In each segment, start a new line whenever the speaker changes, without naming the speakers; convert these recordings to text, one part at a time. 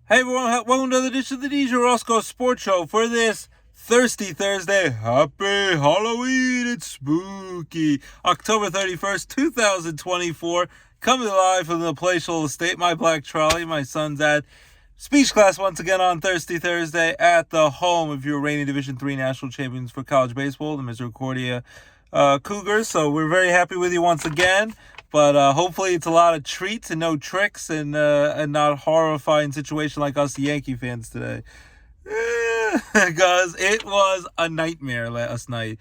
Hey everyone, welcome to another edition of the DJ Roscoe Sports Show for this Thirsty Thursday. Happy Halloween, it's spooky. October 31st, 2024. Coming live from the palatial estate, my black trolley. My son's at speech class once again on Thirsty Thursday at the home of your reigning Division III national champions for college baseball, the Misericordia Cougars. So we're very happy with you once again. But hopefully it's a lot of treats and no tricks and not a horrifying situation like us Yankee fans today. Because it was a nightmare last night.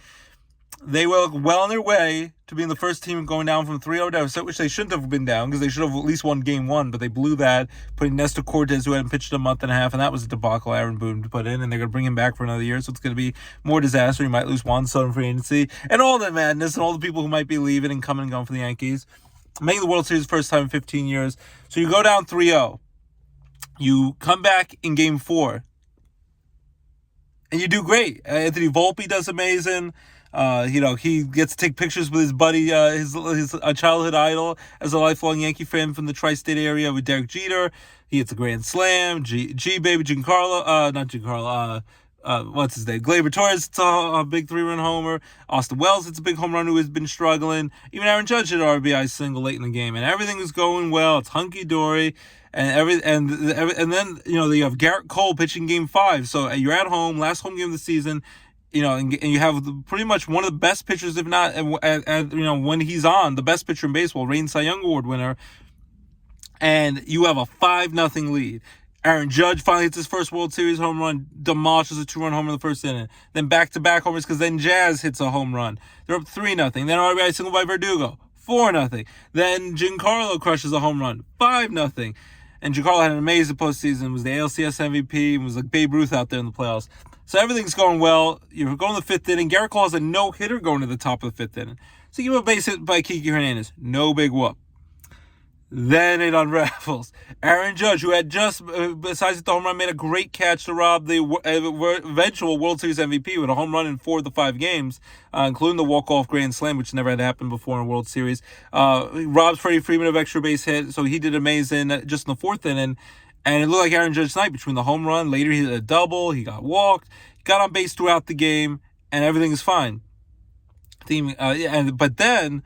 They were well on their way to being the first team going down from 3-0 deficit, which they shouldn't have been down because they should have at least won game one, but they blew that, putting Nestor Cortez, who hadn't pitched a month and a half, and that was a debacle Aaron Boone to put in, and they're going to bring him back for another year, so it's going to be more disaster. You might lose Juan Soto in free agency, and all that madness, and all the people who might be leaving and coming and going for the Yankees. Making the World Series first time in 15 years. So you go down 3-0. You come back in game 4. And you do great. Anthony Volpe does amazing. He gets to take pictures with his buddy, his childhood idol, as a lifelong Yankee fan from the tri-state area with Derek Jeter. He hits a grand slam. What's his name? Gleyber Torres hits a big 3-run homer. Austin Wells hits a big home run who has been struggling. Even Aaron Judge hit an RBI single late in the game, and everything is going well. It's hunky dory, and then you have Garrett Cole pitching game 5. So you're at home, last home game of the season. And you have pretty much one of the best pitchers, if not, when he's on, the best pitcher in baseball, reigning Cy Young Award winner, and you have a 5-0 lead. Aaron Judge finally hits his first World Series home run, demolishes a 2-run homer in the first inning. Then back-to-back homers because then Jazz hits a home run. They're up 3-0. Then RBI single by Verdugo, 4-0. Then Giancarlo crushes a home run, 5-0. And Giancarlo had an amazing postseason, was the ALCS MVP, and was like Babe Ruth out there in the playoffs. So everything's going well. You're going to the 5th inning. Garrett Cole has a no-hitter going to the top of the 5th inning. So you give a base hit by Kiki Hernandez. No big whoop. Then it unravels. Aaron Judge, who had just, besides the home run, made a great catch to rob the eventual World Series MVP with a home run in 4 of the 5 games, including the walk-off grand slam, which never had happened before in a World Series. He robs Freddie Freeman of extra base hit, so he did amazing just in the 4th inning. And it looked like Aaron Judge tonight between the home run. Later he hit a double. He got walked. He got on base throughout the game, and everything is fine. But then,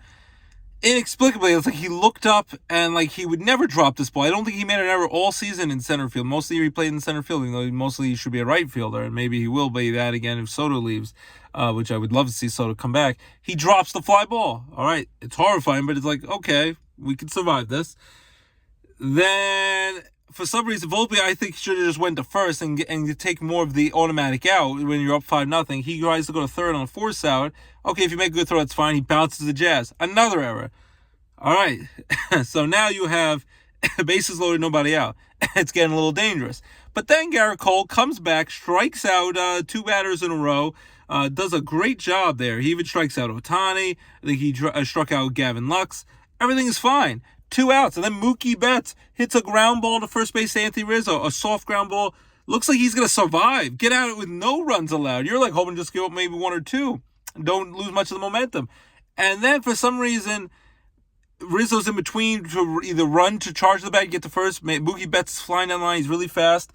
inexplicably, it's like he looked up and like he would never drop this ball. I don't think he made an error all season in center field. Mostly he played in center field, even though mostly he should be a right fielder, and maybe he will be that again if Soto leaves, which I would love to see Soto come back. He drops the fly ball. All right, it's horrifying, but it's like, okay, we can survive this. Then, for some reason, Volpe, I think, should have just went to first and take more of the automatic out when you're up 5-0. He tries to go to third on a force out. Okay, if you make a good throw, that's fine. He bounces the Jazz. Another error. All right. So now you have bases loaded, nobody out. It's getting a little dangerous. But then Garrett Cole comes back, strikes out 2 batters in a row, does a great job there. He even strikes out Ohtani. I think he struck out Gavin Lux. Everything is fine. 2 outs, and then Mookie Betts hits a ground ball to first base to Anthony Rizzo, a soft ground ball. Looks like he's going to survive. Get out with no runs allowed. You're like hoping to just give up maybe 1 or 2. Don't lose much of the momentum. And then for some reason, Rizzo's in between to either run to charge the bag, get to first. Mookie Betts is flying down the line. He's really fast.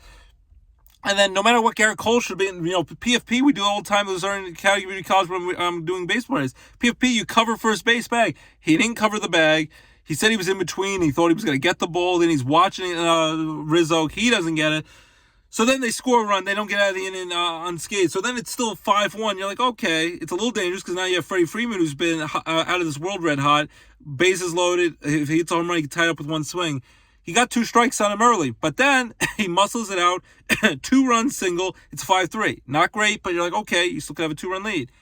And then no matter what Garrett Cole should be, PFP, we do all the time. Those are in Community College when I'm doing baseball race. PFP, you cover first base bag. He didn't cover the bag. He said he was in between. He thought he was going to get the ball. Then he's watching Rizzo. He doesn't get it. So then they score a run. They don't get out of the inning unscathed. So then it's still 5-1. You're like, okay, it's a little dangerous because now you have Freddie Freeman, who's been out of this world red hot. Bases loaded. If he hits a home run, he can tie it up with 1 swing. He got 2 strikes on him early. But then he muscles it out. 2-run single. It's 5-3. Not great, but you're like, okay, you still could have a 2-run lead.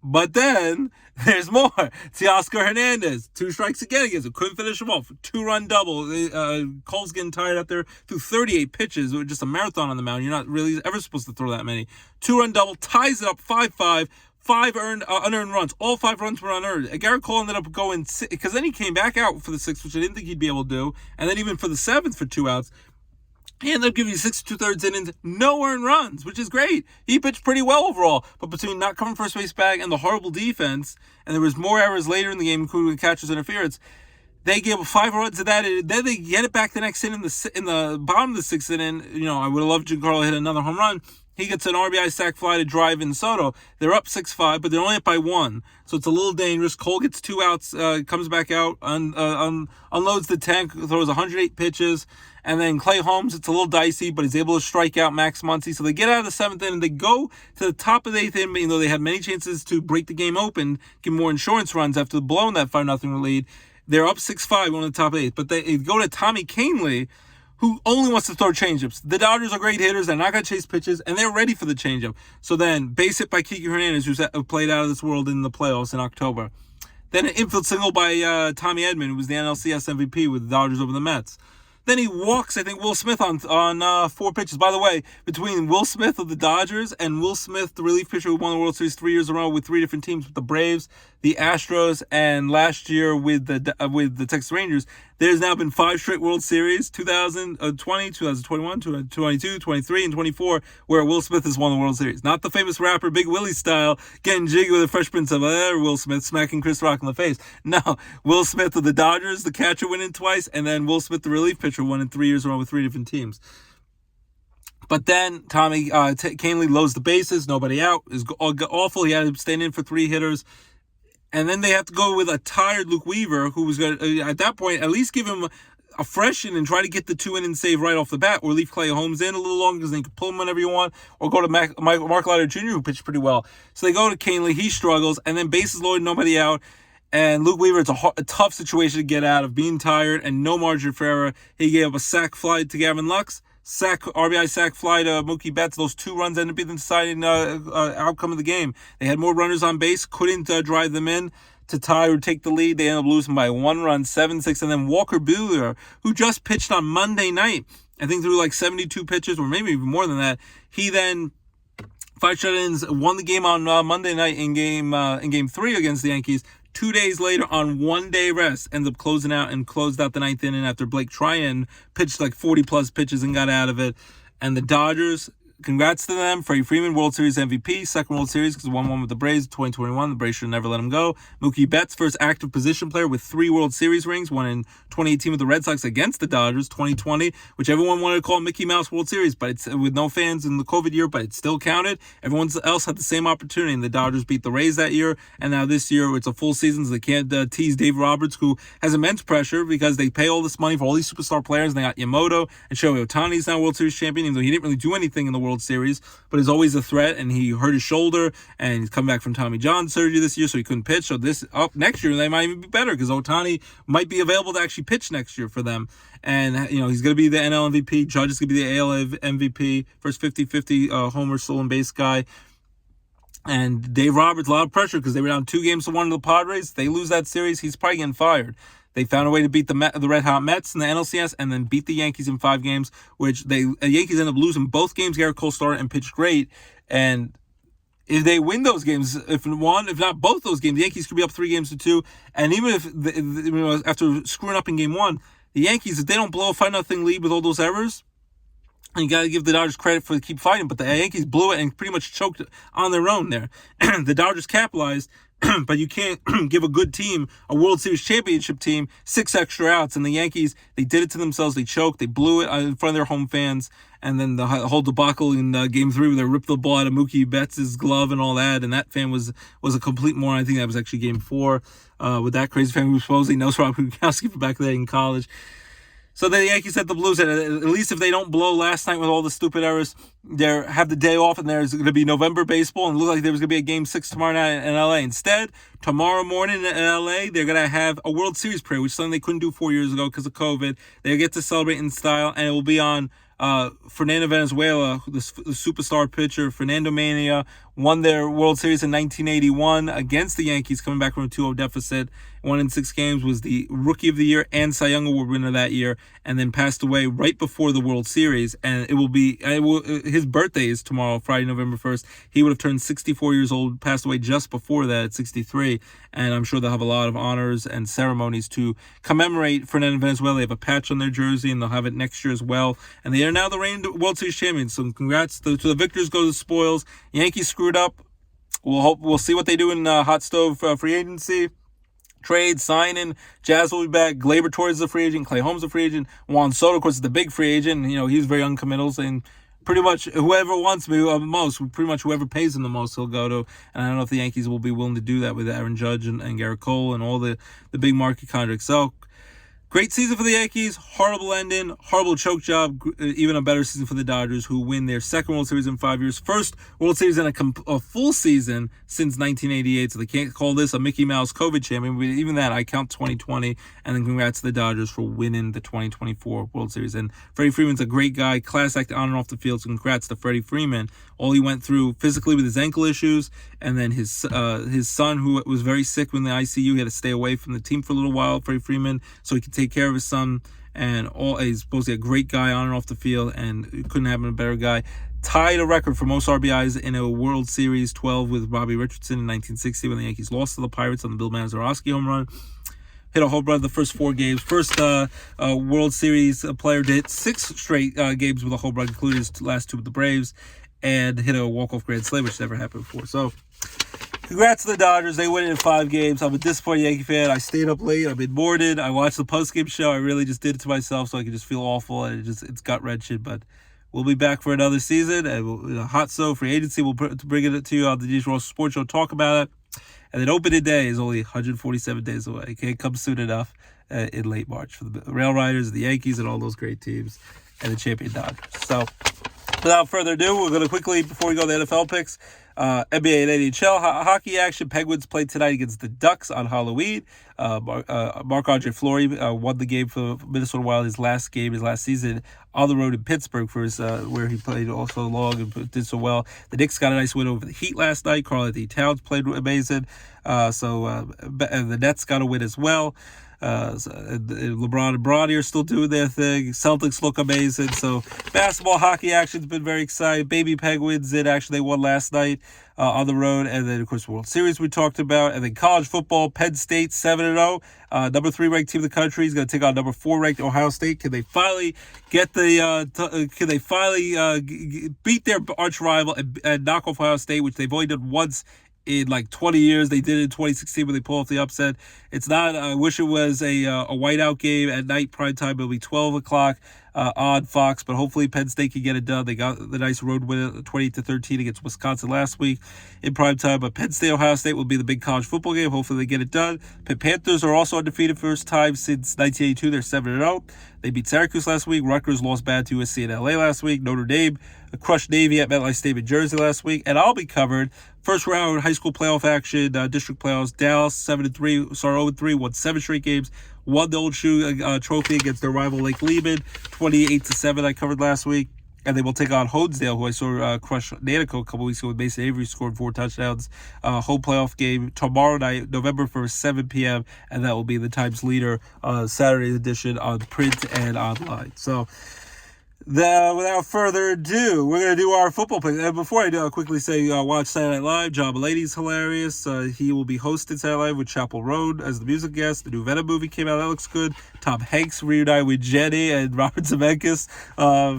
But then there's more. Teoscar Hernandez, 2 strikes again against him. Couldn't finish him off. 2-run double. Cole's getting tired out there through 38 pitches. It was just a marathon on the mound. You're not really ever supposed to throw that many. 2-run double, ties it up 5-5. 5 unearned runs. All 5 runs were unearned. And Garrett Cole ended up going 6, because then he came back out for the 6th, which I didn't think he'd be able to do. And then even for the 7th for 2 outs. He ended up giving you 6 2/3 innings, no earned runs, which is great. He pitched pretty well overall. But between not covering first base bag and the horrible defense, and there was more errors later in the game, including catcher's interference, They gave up 5 runs to that, and then they get it back the next inning in the bottom of the 6th inning. I would have loved Giancarlo to hit another home run. He gets an RBI sac fly to drive in Soto. They're up 6-5, but they're only up by 1. So it's a little dangerous. Cole gets 2 outs, comes back out, unloads the tank, throws 108 pitches. And then Clay Holmes, it's a little dicey, but he's able to strike out Max Muncy. So they get out of the 7th inning. They go to the top of the 8th inning, even though they had many chances to break the game open, get more insurance runs after blowing that 5-0 lead. They're up 6-5 on the top 8. But they go to Tommy Kahnle, who only wants to throw changeups. The Dodgers are great hitters. They're not going to chase pitches, and they're ready for the changeup. So then, base hit by Kiki Hernandez, who's played out of this world in the playoffs in October. Then an infield single by Tommy Edman, who was the NLCS MVP with the Dodgers over the Mets. Then he walks, I think, Will Smith on 4 pitches. By the way, between Will Smith of the Dodgers and Will Smith, the relief pitcher who won the World Series 3 years in a row with 3 different teams, with the Braves, the Astros, and last year with the Texas Rangers, there's now been 5 straight World Series, 2020, 2021, 2022, 23, and 24, where Will Smith has won the World Series. Not the famous rapper Big Willie style, getting jiggy with the Fresh Prince of Will Smith, smacking Chris Rock in the face. No, Will Smith of the Dodgers, the catcher, winning twice, and then Will Smith, the relief pitcher, won in 3 years in a row with 3 different teams. But then Tommy Kahnle loads the bases, nobody out. Is awful. He had to stand in for 3 hitters. And then they have to go with a tired Luke Weaver, who was going to, at that point, at least give him a fresh in and try to get the 2-inning save right off the bat, or leave Clay Holmes in a little longer because then you can pull him whenever you want, or go to Mark Leiter Jr., who pitched pretty well. So they go to Kahnle, he struggles, and then bases loaded, nobody out. And Luke Weaver, it's a tough situation to get out of, being tired and no margin for error. He gave up a sac fly to Gavin Lux, RBI sac fly to Mookie Betts. Those 2 runs ended up being the deciding outcome of the game. They had more runners on base, couldn't drive them in to tie or take the lead. They ended up losing by 1 run, 7-6. And then Walker Buehler, who just pitched on Monday night, I think threw like 72 pitches, or maybe even more than that. He then 5 shut-ins, won the game on Monday night in game 3 against the Yankees. 2 days later, on 1-day rest, ends up closing out and closed out the 9th inning after Blake Tryon pitched like 40-plus pitches and got out of it. And the Dodgers, congrats to them. Freddie Freeman, World Series MVP, 2nd World Series because he won one with the Braves in 2021. The Braves should never let him go. Mookie Betts, first active position player with 3 World Series rings, one in 2018 with the Red Sox against the Dodgers, 2020, which everyone wanted to call Mickey Mouse World Series, but it's with no fans in the COVID year, but it still counted. Everyone else had the same opportunity, and the Dodgers beat the Rays that year, and now this year it's a full season, so they can't tease Dave Roberts, who has immense pressure because they pay all this money for all these superstar players, and they got Yamamoto, and Shohei Ohtani's now World Series champion, even though he didn't really do anything in the World Series, but is always a threat, and he hurt his shoulder, and he's come back from Tommy John surgery this year, so he couldn't pitch. So this up next year, they might even be better because Ohtani might be available to actually pitch next year for them. And, he's going to be the NL MVP. Judge is going to be the AL MVP, first 50-50 homer stolen base guy. And Dave Roberts, a lot of pressure because they were down 2-1 to the Padres. They lose that series, he's probably getting fired. They found a way to beat the Red Hot Mets in the NLCS and then beat the Yankees in 5 games, which the Yankees ended up losing both games. Garrett Cole started and pitched great. And if they win those games, if not both those games, the Yankees could be up 3-2. And even if, after screwing up in game 1, the Yankees, if they don't blow a 5-0 lead with all those errors, and you got to give the Dodgers credit for keep fighting, but the Yankees blew it and pretty much choked on their own there. The Dodgers capitalized, but you can't give a good team, a World Series championship team, 6 extra outs. And the Yankees, they did it to themselves. They choked. They blew it in front of their home fans. And then the whole debacle in Game 3 where they ripped the ball out of Mookie Betts' glove and all that. And that fan was a complete moron. I think that was actually Game 4 with that crazy fan who supposedly knows Rob Gronkowski from back then in college. So the Yankees had the Blues, and at least if they don't blow last night with all the stupid errors, they have the day off, and there's going to be November baseball, and it looked like there was going to be a Game 6 tomorrow night in L.A. Instead, tomorrow morning in L.A., they're going to have a World Series parade, which is something they couldn't do 4 years ago because of COVID. They get to celebrate in style, and it will be on Fernando Valenzuela, the superstar pitcher. Fernando Mania won their World Series in 1981 against the Yankees, coming back from a 2-0 deficit. Won in 6 games, was the Rookie of the Year and Cy Young Award winner that year, and then passed away right before the World Series. And his birthday is tomorrow, Friday, November 1st. He would have turned 64 years old, passed away just before that at 63. And I'm sure they'll have a lot of honors and ceremonies to commemorate Fernando Valenzuela. They have a patch on their jersey, and they'll have it next year as well. And they are now the reigning World Series champions. So congrats to the victors, go to the spoils. Yankees screwed up. We'll see what they do in hot stove free agency. trade, signing. Jazz will be back. Glaber Torres is a free agent. Clay Holmes is a free agent. Juan Soto, of course, is the big free agent. He's very uncommittal, and pretty much whoever wants me most, pretty much whoever pays him the most, he'll go to. And I don't know if the Yankees will be willing to do that with Aaron Judge and Garrett Cole and all the big market contracts. So, great season for the Yankees, horrible ending, horrible choke job, even a better season for the Dodgers, who win their second World Series in 5 years. First World Series in a full season since 1988, so they can't call this a Mickey Mouse COVID champion, but even that, I count 2020, and then congrats to the Dodgers for winning the 2024 World Series. And Freddie Freeman's a great guy, class act on and off the field, so congrats to Freddie Freeman. All he went through physically with his ankle issues, and then his son, who was very sick in the ICU, he had to stay away from the team for a little while, Freddie Freeman, so he could take care of his son. And he's supposedly a great guy on and off the field, and couldn't have been a better guy. Tied a record for most RBIs in a World Series, 12 with Bobby Richardson in 1960 when the Yankees lost to the Pirates on the Bill Mazeroski home run. Hit a home run the first 4 games. First World Series player to hit 6 straight games with a home run, including his last 2 with the Braves, and hit a walk-off grand slam, which never happened before. So, congrats to the Dodgers. They win it in 5 games. I'm a disappointed Yankee fan. I stayed up late. I've been boarded. I watched the postgame show. I really just did it to myself so I could just feel awful, and it's gut-wrenching. But we'll be back for another season. And hot so free agency. We'll bring it to you on the DJ Roscoe Sports Show. Talk about it. And then opening day is only 147 days away. It can't come soon enough in late March for the Rail Riders, the Yankees, and all those great teams, and the champion Dodgers. So, without further ado, we're going to quickly, before we go to the NFL picks, NBA and NHL hockey action. Penguins play tonight against the Ducks on Halloween. Marc-Andre Fleury won the game for Minnesota Wild, his last season on the road in Pittsburgh for his where he played also long and did so well. The Knicks got a nice win over the Heat last night. Karl-Anthony Towns played amazing. So the Nets got a win as well. LeBron and Bronny are still doing their thing. Celtics look amazing. So basketball, hockey action's been very exciting. Baby Penguins they won last night on the road. And then, of course, World Series we talked about. And then college football, Penn State 7-0. Number 3 ranked team in the country is going to take on number 4 ranked Ohio State. Can they finally get beat their arch rival and knock off Ohio State, which they've only done once in like 20 years? They did it in 2016 when they pulled off the upset. It's not, I wish it was a whiteout game at night, prime time. It'll be 12 o'clock on Fox, but hopefully Penn State can get it done. They got the nice road win, 20-13 against Wisconsin last week in prime time. But Penn State, Ohio State will be the big college football game. Hopefully they get it done. The Panthers are also undefeated first time since 1982. They're 7-0. They beat Syracuse last week. Rutgers lost bad to USC and LA last week. Notre Dame crushed Navy at MetLife Stadium in Jersey last week. And I'll be covered. First round high school playoff action, district playoffs. Dallas 0-3, won 7 straight games. Won the Old Shoe trophy against their rival Lake Lehman, 28-7. I covered last week. And they will take on Honesdale, who I saw crush Natico a couple weeks ago with Mason Avery, scored 4 touchdowns. Home playoff game tomorrow night, November 1st, 7 p.m. And that will be the Times Leader Saturday edition on print and online. So, without further ado, we're going to do our football pick. And before I do, I'll quickly say, watch Saturday Night Live. John Mulaney's hilarious. He will be hosting Saturday Night Live with Chappell Roan as the music guest. The new Venom movie came out. That looks good. Tom Hanks reunited with Jenny and Robert Zemeckis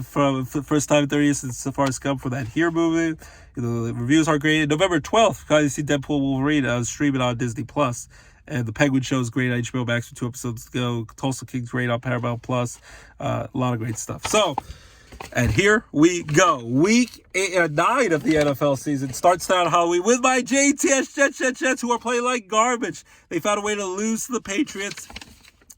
for the first time in 30 years since Forrest Gump for that Here movie. The reviews are great. November 12th, you see Deadpool Wolverine streaming on Disney+. And the Penguin Show is great on HBO Max for 2 episodes to go. Tulsa King's great on Paramount+. A lot of great stuff. So, and here we go. Week 9 of the NFL season starts down Halloween with my JTS Jets, who are playing like garbage. They found a way to lose to the Patriots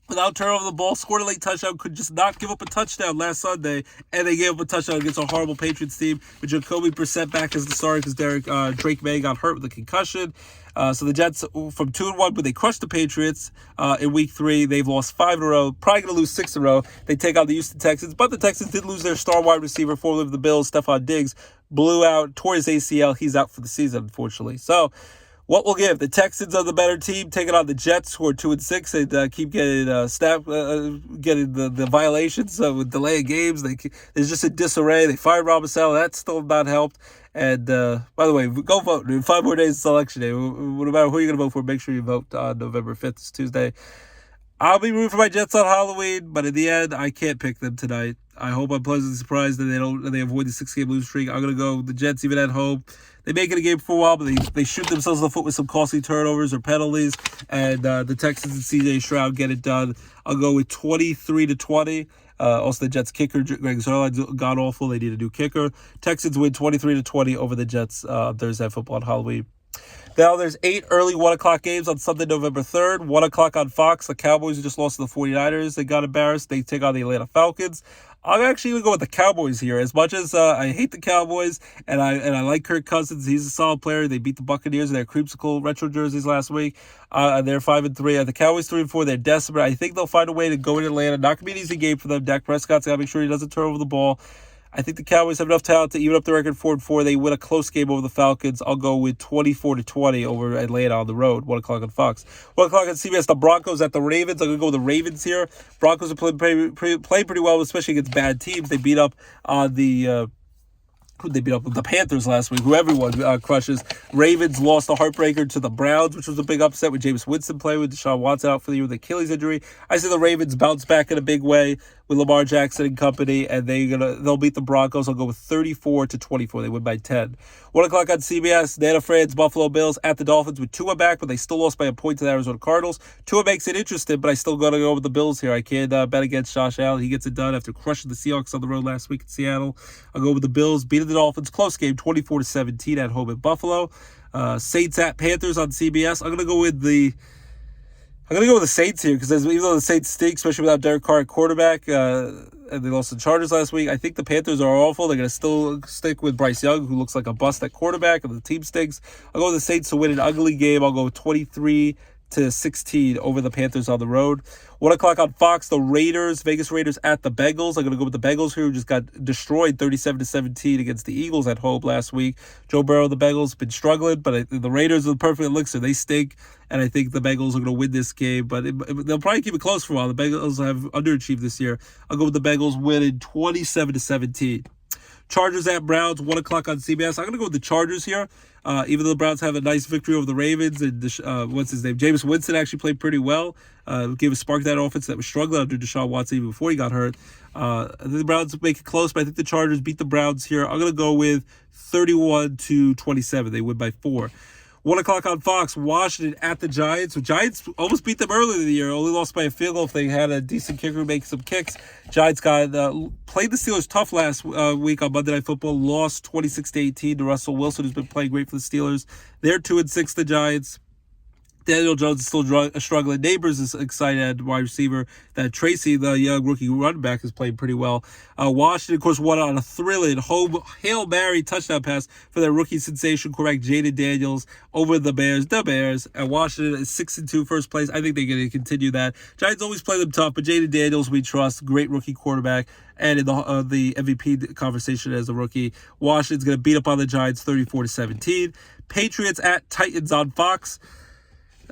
without turning over the ball, scored a late touchdown, could just not give up a touchdown last Sunday, and they gave up a touchdown against a horrible Patriots team with Jacoby Brissett back as the starter because Drake May got hurt with a concussion. So the Jets from 2-1, but they crushed the Patriots in week 3. They've lost 5 in a row, probably going to lose 6 in a row. They take out the Houston Texans, but the Texans did lose their star wide receiver, formerly of the Bills, Stephon Diggs, tore his ACL. He's out for the season, unfortunately. So, what we'll give? The Texans are the better team, taking on the Jets, who are 2-6. They keep getting getting the violations with delaying games. There's just a disarray. They fired Robert Saleh. That's still not helped. And by the way, go vote. In 5 more days, it's election day. No matter who you're going to vote for, make sure you vote on November 5th. It's Tuesday. I'll be rooting for my Jets on Halloween, but in the end, I can't pick them tonight. I hope I'm pleasantly surprised that they avoid the 6-game losing streak. I'm gonna go with the Jets even at home. They make it a game for a while, but they shoot themselves in the foot with some costly turnovers or penalties, and the Texans and C.J. Stroud get it done. I'll go with 23-20. Also, the Jets kicker, Greg Zuerlein, god awful. They need a new kicker. Texans win 23-20 over the Jets Thursday Night Football on Halloween. Now, there's 8 early 1 o'clock games on Sunday, November 3rd. 1 o'clock on Fox. The Cowboys who just lost to the 49ers. They got embarrassed. They take on the Atlanta Falcons. I'm actually going to go with the Cowboys here. As much as I hate the Cowboys and I like Kirk Cousins, he's a solid player. They beat the Buccaneers in their creamsicle retro jerseys last week. They're 5-3. The Cowboys 3-4. They're desperate. I think they'll find a way to go in Atlanta. Not going to be an easy game for them. Dak Prescott's got to make sure he doesn't turn over the ball. I think the Cowboys have enough talent to even up the record 4-4. They win a close game over the Falcons. I'll go with 24-20 over Atlanta on the road. 1 o'clock on Fox. 1 o'clock on CBS. The Broncos at the Ravens. I'm going to go with the Ravens here. Broncos are playing pretty well, especially against bad teams. They beat up they beat up the Panthers last week, who everyone crushes. Ravens lost a heartbreaker to the Browns, which was a big upset with Jameis Winston playing with Deshaun Watson out for the year with Achilles injury. I see the Ravens bounce back in a big way with Lamar Jackson and company, and they'll beat the Broncos. I'll go with 34-24. They win by 10. 1 o'clock on CBS. Nana Fran's Buffalo Bills at the Dolphins with Tua back, but they still lost by a point to the Arizona Cardinals. Tua makes it interesting, but I still got to go with the Bills here. I can't bet against Josh Allen. He gets it done after crushing the Seahawks on the road last week in Seattle. I'll go with the Bills, beating the Dolphins. Close game, 24-17 at home at Buffalo. Saints at Panthers on CBS. I'm gonna go with the Saints here because even though the Saints stink, especially without Derek Carr at quarterback, and they lost to the Chargers last week, I think the Panthers are awful. They're going to still stick with Bryce Young, who looks like a bust at quarterback, and the team stinks. I'll go with the Saints to win an ugly game. I'll go with 23-16 over the Panthers on the road. 1 o'clock on Fox, the Vegas Raiders at the Bengals. I'm going to go with the Bengals here, who just got destroyed 37-17 against the Eagles at home last week. Joe Burrow, the Bengals, been struggling, but the Raiders are the perfect elixir. They stink, and I think the Bengals are going to win this game, but they'll probably keep it close for a while. The Bengals have underachieved this year. I'll go with the Bengals winning 27-17. Chargers at Browns, 1 o'clock on CBS. I'm going to go with the Chargers here. Even though the Browns have a nice victory over the Ravens, and what's his name? Jameis Winston actually played pretty well. Gave a spark to that offense that was struggling under Deshaun Watson even before he got hurt. I think the Browns make it close, but I think the Chargers beat the Browns here. I'm going to go with 31-27. They win by 4. 1 o'clock on Fox, Washington at the Giants. So Giants almost beat them earlier in the year. Only lost by a field goal if they had a decent kicker make some kicks. Giants played the Steelers tough last week on Monday Night Football. Lost 26-18 to Russell Wilson, who's been playing great for the Steelers. They're 2-6, the Giants. Daniel Jones is still struggling. Neighbors is excited at wide receiver. That Tracy, the young rookie running back, is playing pretty well. Washington, of course, won on a thrilling home Hail Mary touchdown pass for their rookie sensation quarterback Jaden Daniels over the Bears. The Bears. And Washington is 6-2 first place. I think they're going to continue that. Giants always play them tough, but Jaden Daniels we trust. Great rookie quarterback. And in the MVP conversation as a rookie, Washington's going to beat up on the Giants 34-17. Patriots at Titans on Fox.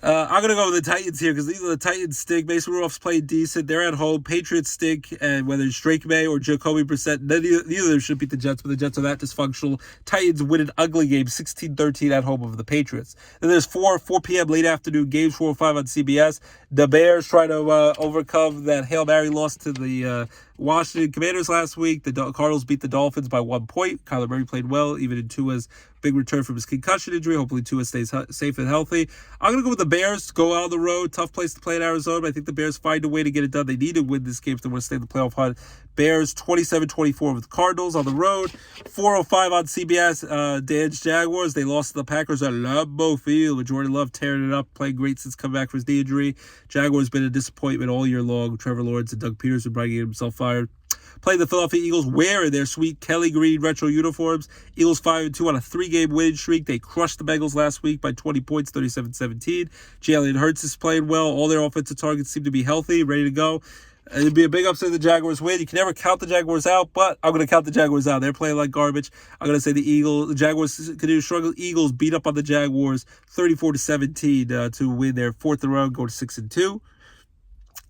I'm going to go with the Titans here because these are the Titans stink. Mason Rudolph's playing decent. They're at home. Patriots stink. And whether it's Drake May or Jacoby Brissett, neither of them should beat the Jets, but the Jets are that dysfunctional. Titans win an ugly game, 16-13 at home over the Patriots. Then there's 4 p.m. late afternoon games, 4 or 5 on CBS. The Bears try to overcome that Hail Mary loss to the Washington Commanders last week. The Cardinals beat the Dolphins by 1 point. Kyler Murray played well, even in Tua's big return from his concussion injury. Hopefully Tua stays safe and healthy. I'm going to go with the Bears. Go out on the road. Tough place to play in Arizona, but I think the Bears find a way to get it done. They need to win this game if they want to stay in the playoff hunt. Bears 27-24 with the Cardinals on the road. 4:05 on CBS. Dan's Jaguars. They lost to the Packers at Lambeau Field with Jordan Love tearing it up, playing great since coming back from his knee injury. Jaguars been a disappointment all year long. Trevor Lawrence and Doug Peterson bringing himself fired. Playing the Philadelphia Eagles wearing their sweet Kelly Green retro uniforms. Eagles 5-2 on a 3-game winning streak. They crushed the Bengals last week by 20 points, 37-17. Jalen Hurts is playing well. All their offensive targets seem to be healthy, ready to go. It'd be a big upset if the Jaguars win. You can never count the Jaguars out, but I'm going to count the Jaguars out. They're playing like garbage. I'm going to say the Jaguars continue to struggle. Eagles beat up on the Jaguars 34-17 to win their 4th in a row, go to 6-2.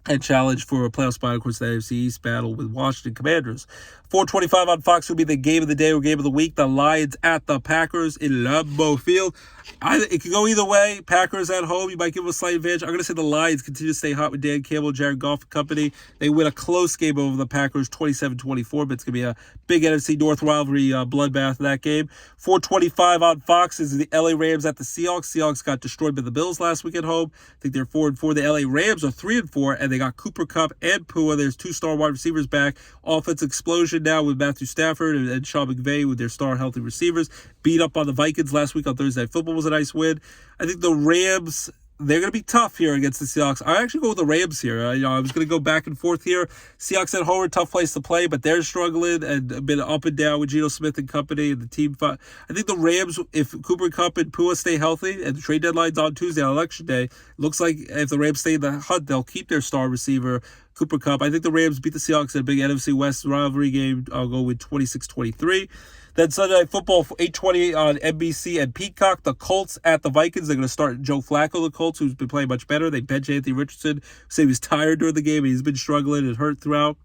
and challenge for a playoff spot, of course, the AFC East battle with Washington Commanders. 4:25 on Fox will be the game of the day or game of the week. The Lions at the Packers in Lambeau Field. It could go either way. Packers at home, you might give them a slight advantage. I'm going to say the Lions continue to stay hot with Dan Campbell, Jared Goff and company. They win a close game over the Packers, 27-24, but it's going to be a big NFC North rivalry bloodbath in that game. 4:25 on Fox is the LA Rams at the Seahawks. Seahawks got destroyed by the Bills last week at home. I think they're 4-4. The LA Rams are 3-4, and they got Cooper Kupp and Pua. There's two star wide receivers back. Offense explosion now with Matthew Stafford and Sean McVay with their star healthy receivers. Beat up on the Vikings last week on Thursday Night Football was a nice win. I think the Rams, they're going to be tough here against the Seahawks. I actually go with the Rams here. I was going to go back and forth here. Seahawks at home are a tough place to play, but they're struggling and a bit up and down with Geno Smith and company and the team. I think the Rams, if Cooper Kupp and Pua stay healthy, and the trade deadline's on Tuesday on Election Day, looks like if the Rams stay in the hunt, they'll keep their star receiver, Cooper Kupp. I think the Rams beat the Seahawks in a big NFC West rivalry game. I'll go with 26-23. Then Sunday Night Football, 8:20 on NBC and Peacock. The Colts at the Vikings. They're going to start Joe Flacco, the Colts, who's been playing much better. They bench Anthony Richardson, say he was tired during the game. He's been struggling and hurt throughout.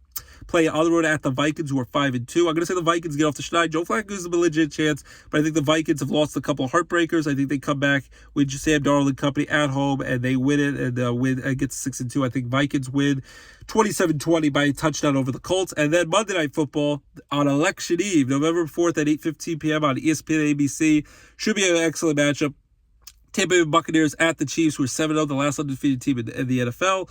Play on the road at the Vikings, who are 5-2. I'm going to say the Vikings get off the schneid. Joe Flacco gives them a legit chance, but I think the Vikings have lost a couple of heartbreakers. I think they come back with Sam Darnold and company at home, and they win it and win and get 6-2. I think Vikings win 27-20 by a touchdown over the Colts. And then Monday Night Football on Election Eve, November 4th at 8:15 p.m. on ESPN ABC. Should be an excellent matchup. Tampa Bay Buccaneers at the Chiefs, who are 7-0, the last undefeated team in the NFL.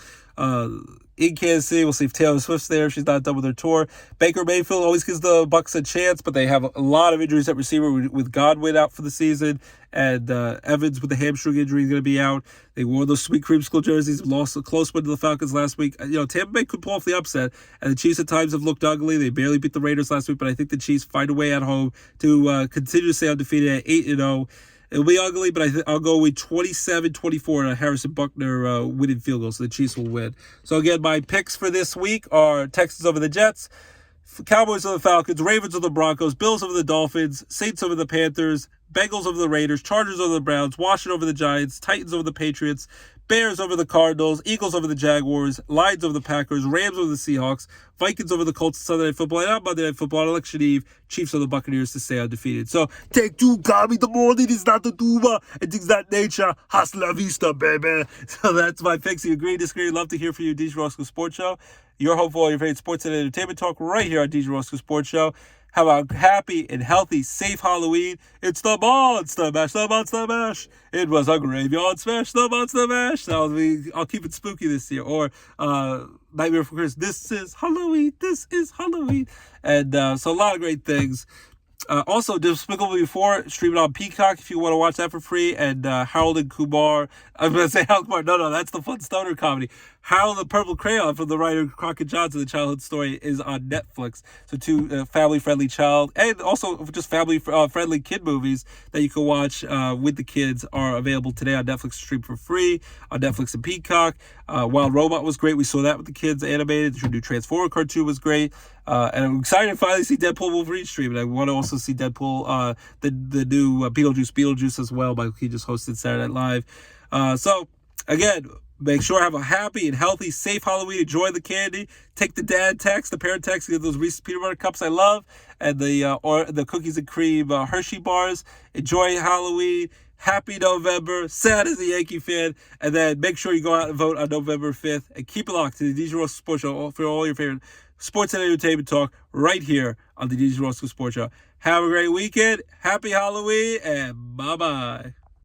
In Kansas City, we'll see if Taylor Swift's there. She's not done with her tour. Baker Mayfield always gives the Bucs a chance, but they have a lot of injuries at receiver with Godwin out for the season, and Evans with the hamstring injury is going to be out. They wore those sweet creamsicle jerseys, lost a close one to the Falcons last week. Tampa Bay could pull off the upset, and the Chiefs at times have looked ugly. They barely beat the Raiders last week, but I think the Chiefs find a way at home to continue to stay undefeated at 8-0. It'll be ugly, but I'll go with 27-24 and a Harrison Buckner winning field goal, so the Chiefs will win. So again, my picks for this week are Texans over the Jets, Cowboys over the Falcons, Ravens over the Broncos, Bills over the Dolphins, Saints over the Panthers, Bengals over the Raiders, Chargers over the Browns, Washington over the Giants, Titans over the Patriots, Bears over the Cardinals, Eagles over the Jaguars, Lions over the Packers, Rams over the Seahawks, Vikings over the Colts Sunday Night Football, and on Monday Night Football on Election Eve, Chiefs over the Buccaneers to stay undefeated. So, take two, call me the morning is not the tuba, and things that nature, hasta la vista, baby. So that's my picks. You agree, disagree, love to hear from you, DJ Roscoe Sports Show. Your home for all your favorite sports and entertainment talk right here on DJ Roscoe Sports Show. Have a happy and healthy, safe Halloween. It's the Monster Mash, the Monster Mash. It was a graveyard smash, the Monster Mash. I'll keep it spooky this year. Or Nightmare Before Christmas. This is Halloween. This is Halloween. And so a lot of great things. Also, Despicable Me 4, stream it on Peacock if you want to watch that for free. And Harold and Kumar. I'm going to say Harold Kumar. No, that's the fun stoner comedy. Harold the Purple Crayon from the writer Crockett Johnson, the childhood story, is on Netflix. So two family-friendly child and also just family-friendly kid movies that you can watch with the kids are available today on Netflix stream for free on Netflix and Peacock. Wild Robot was great. We saw that with the kids animated. The new Transformer cartoon was great. And I'm excited to finally see Deadpool Wolverine stream. And I want to also see Deadpool, the new Beetlejuice as well. He just hosted Saturday Night Live. So, again, make sure I have a happy and healthy, safe Halloween. Enjoy the candy. Take the dad tax, the parent tax, get those Reese's peanut butter cups I love, and the cookies and cream Hershey bars. Enjoy Halloween. Happy November. Sad as a Yankee fan. And then make sure you go out and vote on November 5th. And keep it locked to the DJ Roscoe Sports Show for all your favorite sports and entertainment talk right here on the DJ Roscoe Sports Show. Have a great weekend. Happy Halloween. And bye-bye.